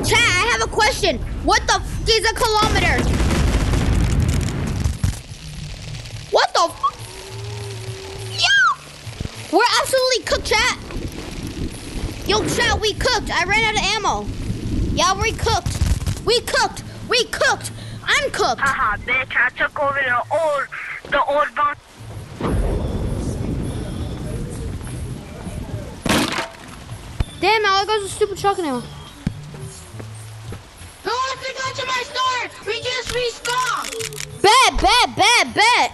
Chat, I have a question. What the f is a kilometer? What the f? Yeah! We're absolutely cooked, chat. Yo, chat, we cooked. I ran out of ammo. Yeah, we cooked. We cooked. We cooked. I'm cooked. Haha, bitch, I took over the old box. Damn, all I got is a stupid shotgun ammo. Who wants to go to my store? We just respawned. Bet.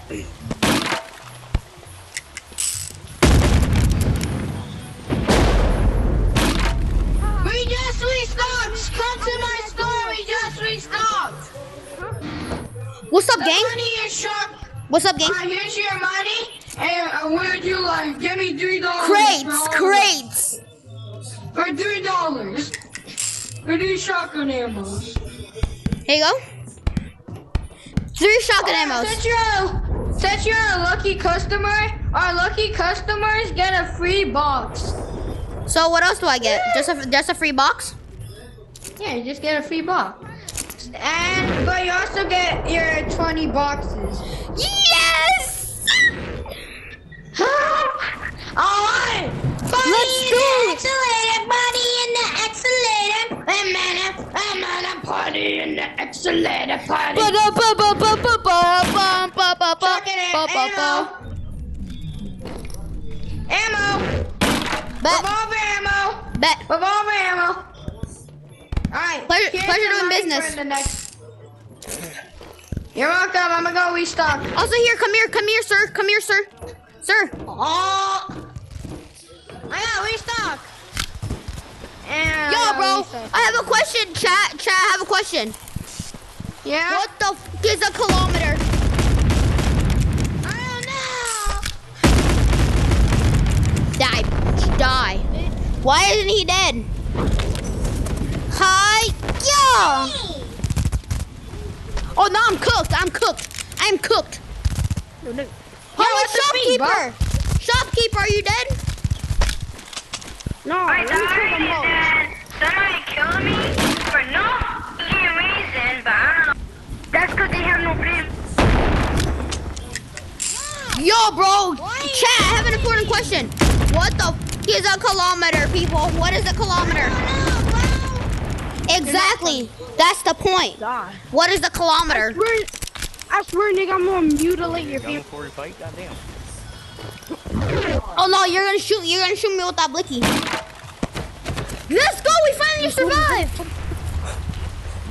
We just restocked. Come to my store. We just restocked. What's up, gang? Money is sharp. What's up, gang? Here's your money. And what would you like? Give me $3. Crates. For $3. For these shotgun ammos. Here you go. 3 shotgun ammos. Since you're a lucky customer, our lucky customers get a free box. So what else do I get? Just a free box? Yeah, you just get a free box. But you also get your 20 boxes. Yes! Alright! Let's do it! Body in the accelerator. Party in the accelerator. Party. Ammo. Bet. Revolver ammo. Bet. Revolver ammo. Alright. Pleasure doing business. You're welcome. I'm gonna go restock. Also here, come here, sir. Come here, sir. Sir. Oh. I got restock. And Yo, bro. I have a question, chat. Chat, I have a question. Yeah? What the f is a kilometer? I don't know. Die. Why isn't he dead? Hi, yeah. Oh no, I'm cooked. I'm cooked. Hello, shopkeeper. Shopkeeper, are you dead? No, I died and somebody killed me for no reason, but I don't know. That's because they have no brain. Yo, bro. Chat, I have an important question. What the f is a kilometer, people? What is a kilometer? Exactly. That's the point. God. What is the kilometer? I swear, nigga, I'm gonna mutilate your You face. for a fight? Goddamn. Oh no, you're gonna shoot me with that blicky. Let's go, we finally survived.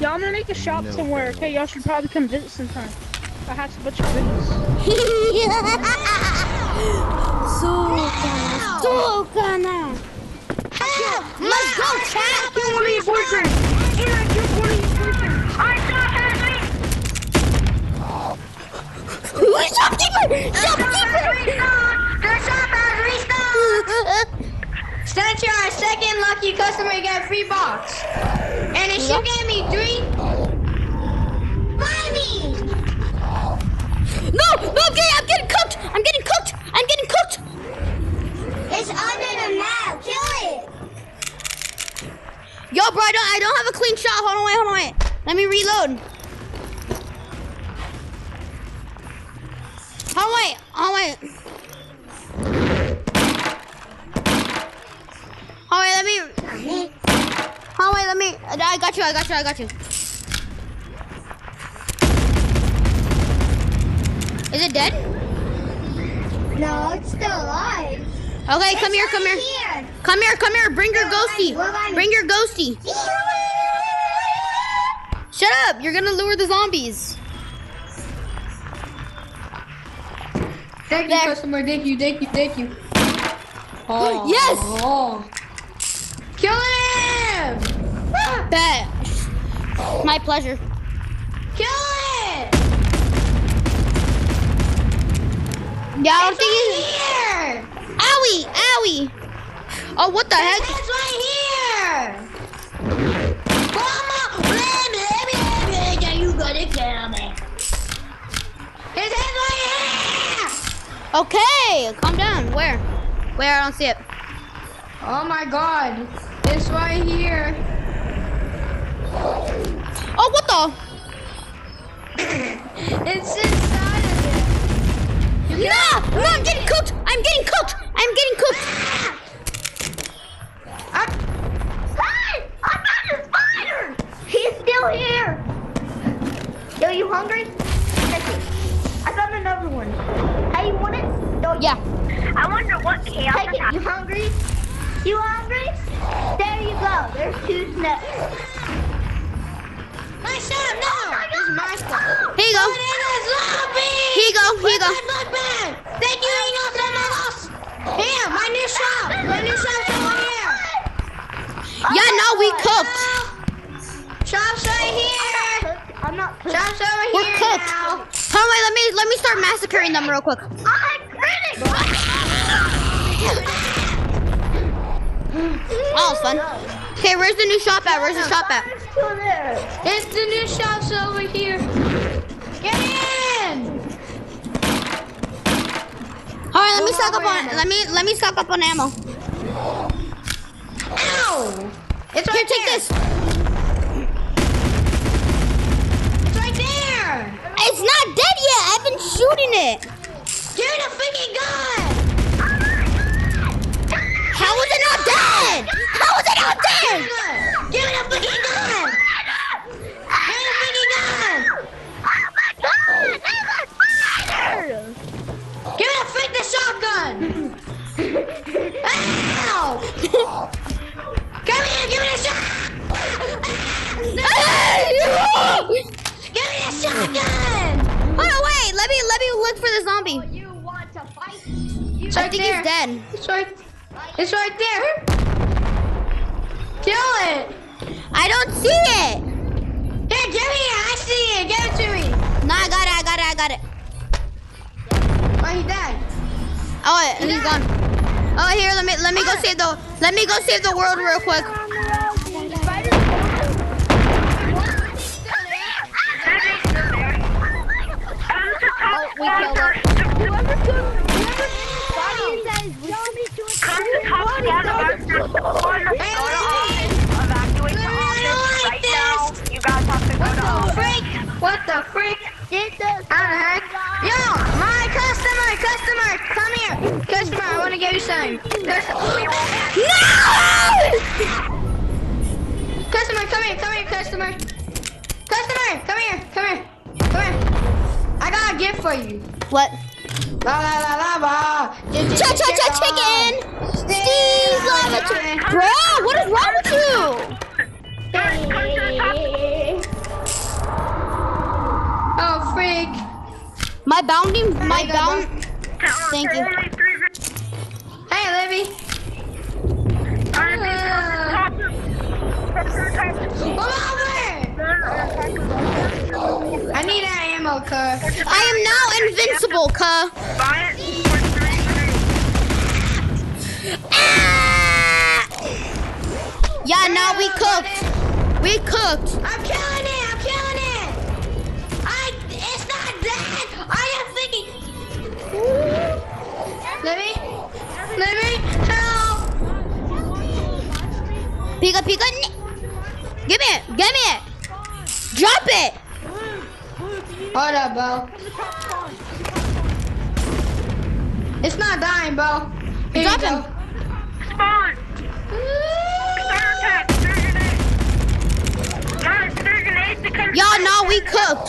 Y'all, I'm gonna make a shop somewhere, okay? Y'all should probably come visit sometime. I have a bunch of goodies. So gonna. Let's go, chat. Kill one of your boyfriends. Yeah, kill one of your boyfriends. I saw Henry! Shopkeeper! Shopkeeper! The shop has restocked. Since you're our second lucky customer, you get a free box. And if you gave me 3, buy me. No, I'm getting cooked. I'm getting cooked. It's under the map. Kill it. Yo, bro, I don't have a clean shot. Hold on, wait. Let me reload. Hold on, wait. I got you. Is it dead? No, it's still alive. Okay, come here. Come here. Bring your ghosty. Shut up. You're gonna lure the zombies. Thank you, customer. Thank you. Oh. Yes. Oh. Kill him! Bet. My pleasure. Kill it! Yeah, I don't think It's he's... right here! Owie! Oh, what the heck? It's right here! You gotta kill me. His head's right here! Okay, calm down. Where? I don't see it. Oh my god. It's right here. Oh, what the? It's inside of it. No, I'm getting cooked. I'm getting cooked. I'm getting cooked. I'm not a spider! He's still here! Yo, you hungry? Take it. I found another one. Hey, you want it? No, Yeah. I wonder what chaos. Take it. You hungry? You hungry? There you go. There's 2 snacks. My stuff, no! This is my stuff. Here you go. Put in a zombie! Here you go. Here you go. Thank you, Enos and Molos. Here, my new shop. My new shop's over here. Yeah, no, we cooked. Shop's right here. I'm not. Shop's over We're here cooked. now. Hold on, wait, let me start massacring them real quick. I'm critic! Oh, it's fun. Okay, where's the new shop at? Where's the shop at? Still there. It's the new shop's over here. Get in! All right, let me stock up on let me stock up on ammo. Ow! It's Here, right take there. this. It's right there. It's not dead yet. I've been shooting it. Give me the freaking gun. How is it not dead? How is it not dead? Give me the freaking gun. Give me the freaking gun. Give me the freaking shotgun. Ow! Come here, give me the shot. Give me the shotgun. Hold on, wait. Let me look for the zombie. You want to fight? It's I right think there. he's dead. It's right there. Kill it. I don't see it. Here, give me it. I see it. Give it to me. No, I got it. Oh, he died. Oh, and he's gone. Oh, here, let me go save the world real quick. We killed it. Whoever body says zombie to come to top together. Evacuate the office right now. You guys have to go to office. What the freak? Did the Yo, my customer, come here. Customer, I want to give you something. No! Customer, come here, customer. Customer, come here. I got a gift for you. What? La la la la la. Cha-cha-cha chicken! Steve's lava chicken! Bro, what is wrong with you? Oh, freak. My bound. Thank you. Hey, Libby. I need that ammo, cuz. I am now invincible, cuh. Ah! Yeah, now we cooked. I'm killing it. It's not dead. I am thinking. Libby, help. Pika. Give me it. Drop it. Hold up, bro. It's not dying, bro. Here Drop you him. go. Spawn! Start attack! Guys, there's grenades to come. Y'all, now we cooked.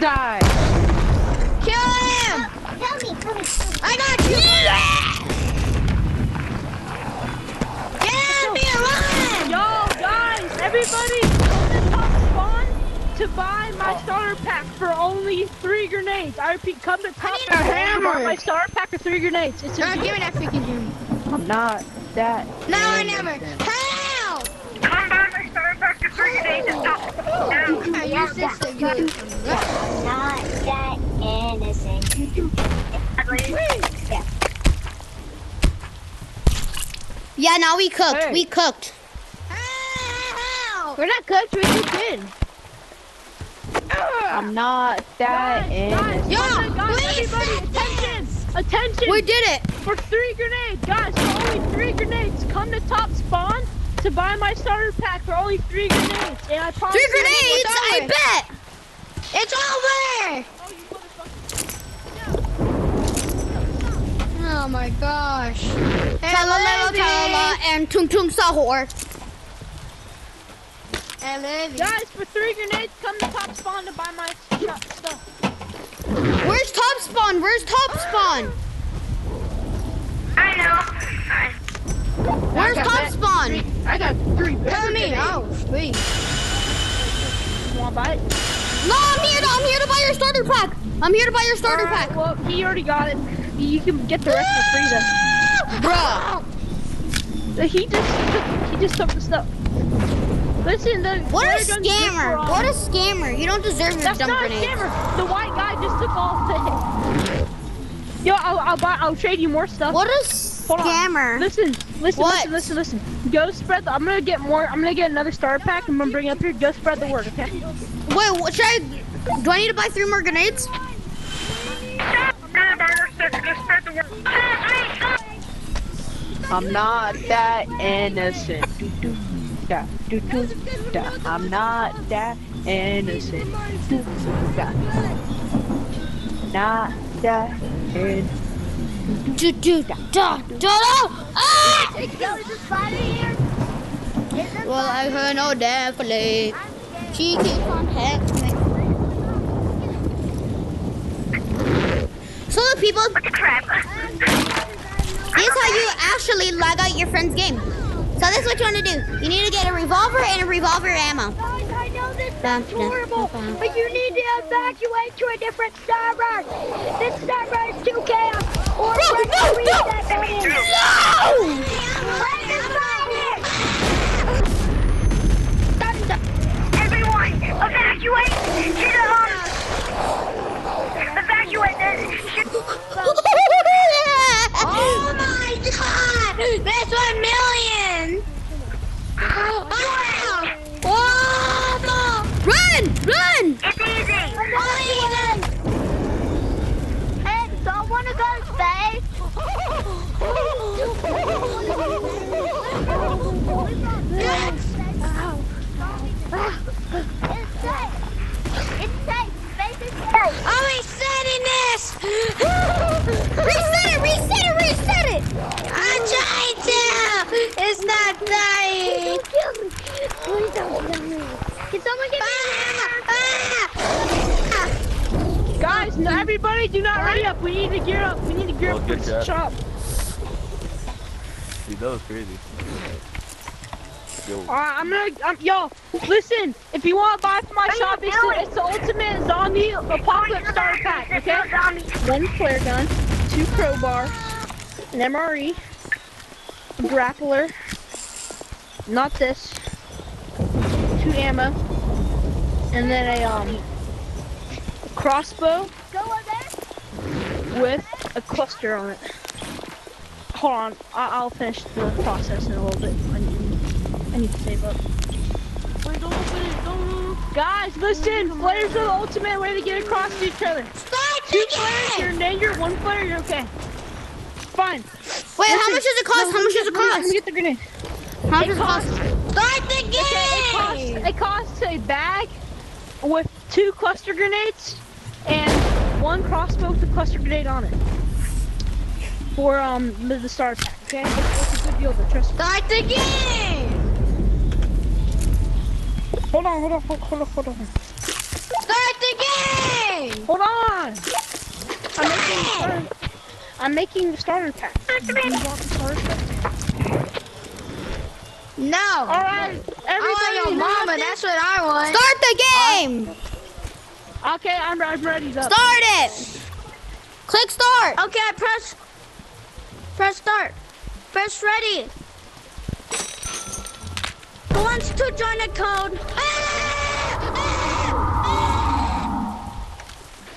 Die. Kill him. Tell me. I got you. Get me alive. Yo, guys, everybody, come to top spawn to buy my starter pack for only 3 grenades. I repeat, come to top need spawn a to hammer. buy my starter pack of 3 grenades. It's No, a give me that freaking hammer. I'm not that. No, I never. Help. Come back, my starter pack to 3 grenades and stop. I use this to get it. Not that innocent. Yeah. Yeah, now we cooked. Hey. We cooked. Help. We're not cooked, we just did. I'm not that innocent. Yo, Guys, please, everybody, attention. We did it. For 3 grenades, guys. For only 3 grenades, come to top spawn to buy my starter pack for only 3 grenades. And I promise 3 grenades. I bet. It's over! Oh my gosh. Talala, talala, and tung tung sahur. Guys, for 3 grenades, come to top spawn to buy my stuff. Where's top spawn? Where's top spawn? I know. Where's top spawn? I got 3. Tell me. Oh, sweet. You wanna buy it? No, I'm here to buy your starter pack. I'm here to buy your starter Alright, pack. well, he already got it. You can get the rest for free then. Bruh. He just took the stuff. Listen, What a scammer. What a scammer. You don't deserve your That's dumb not grenades. a scammer. The white guy just took all of it. Yo, I'll trade you more stuff. What a Hold on. scammer. Listen. What? Listen. Go spread I'm gonna get another starter pack. I'm gonna bring it up here. Go spread the word, okay? Wait, what should I? Do I need to buy 3 more grenades? I'm not that innocent. I'm not that innocent. Not that innocent. Ah! Well, I heard no definitely. She keeps on texting me. So the people, this is how you actually lag out your friend's game. So this is what you want to do. You need to get a revolver and a revolver ammo. Guys, I know this sounds horrible, but you need to evacuate to a different server. This server is too chaos. Or No! Everyone, evacuate to the evacuate this. Oh my god! That's 1 million! Wow! Run! It's easy. Hey, don't want to go to space? It's safe. It's safe. Space is safe. I'm resetting this! Reset it! I'm trying to! It's not dying! Please don't kill me. Can someone get me Guys, no, everybody do not ready up. We need to gear up. We need to gear up for Good this job. shop. Dude, that was crazy. Yo. Alright, yo, listen, if you want to buy from my shop, it's the ultimate zombie apocalypse starter pack, okay? 1 flare gun, 2 crowbars, an MRE, a grappler, not this, 2 ammo, and then a crossbow with a cluster on it. Hold on, I'll finish the process in a little bit. I need to save up. Wait, don't open it, don't. Guys, listen, flares are the ultimate way to get across to each other. Start 2 flares, you're in danger, 1 flare, you're okay. Fine. Wait, how much does it cost? How much does it Let me cost? get the grenade. How much does it cost? the game! It costs a bag with 2 cluster grenades and 1 crossbow with a cluster grenade on it. For the starter pack, okay? It's a good deal, but trust me. Start the game! Hold on. Start the game! Hold on! I'm making the starter pack. You want the starter pack? No! Alright, I want your mama, that's what I want. Start the game! Okay, I'm ready up. Start it! Click start! Okay, press start. Press ready. Who wants to join the code?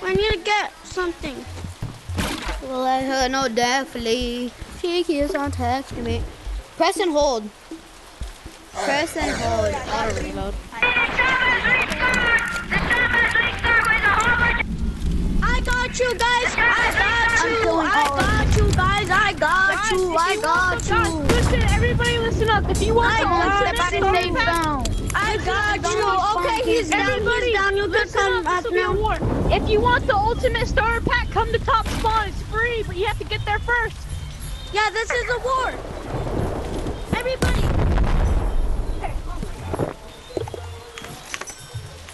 I need to get something. Well, I heard no definitely. She keeps on texting me. Press and hold. Press and hold. Auto reload. I got you guys. I got you. I I got you. Guys, listen, everybody listen up. If you want I the got ultimate you. starter pack, I got you. Okay, he's down. everybody, He's down. You can listen come up, up this will be a now. war. If you want the ultimate starter pack, come to top spawn. It's free, but you have to get there first. Yeah, this is a war. Everybody.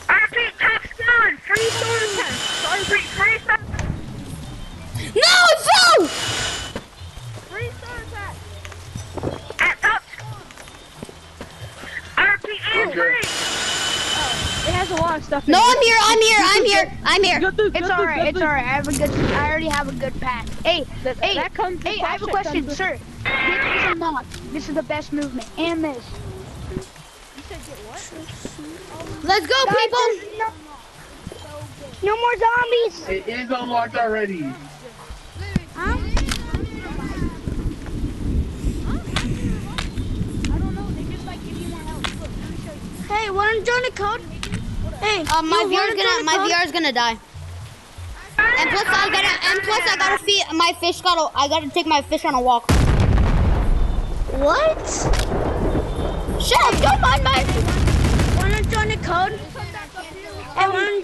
RP top spawn. Free starter pack. Free starter. No, it fell! Free starter pack. At top spawn. RP is free. It has a lot of stuff in No, it. I'm here. It's alright. I already have a good pack. Hey, That comes I have a question, sir. This is a knock. This is the best movement. And this. You said get what? Let's go, people. No more zombies. It is unlocked already. Huh? Hey, wanna join the code? Hey, My you wanna join the my code? VR's gonna die. And plus I gotta feed my fish. I gotta take my fish on a walk. What? Shut up! Don't mind my. Wanna join the code? Hey, wanna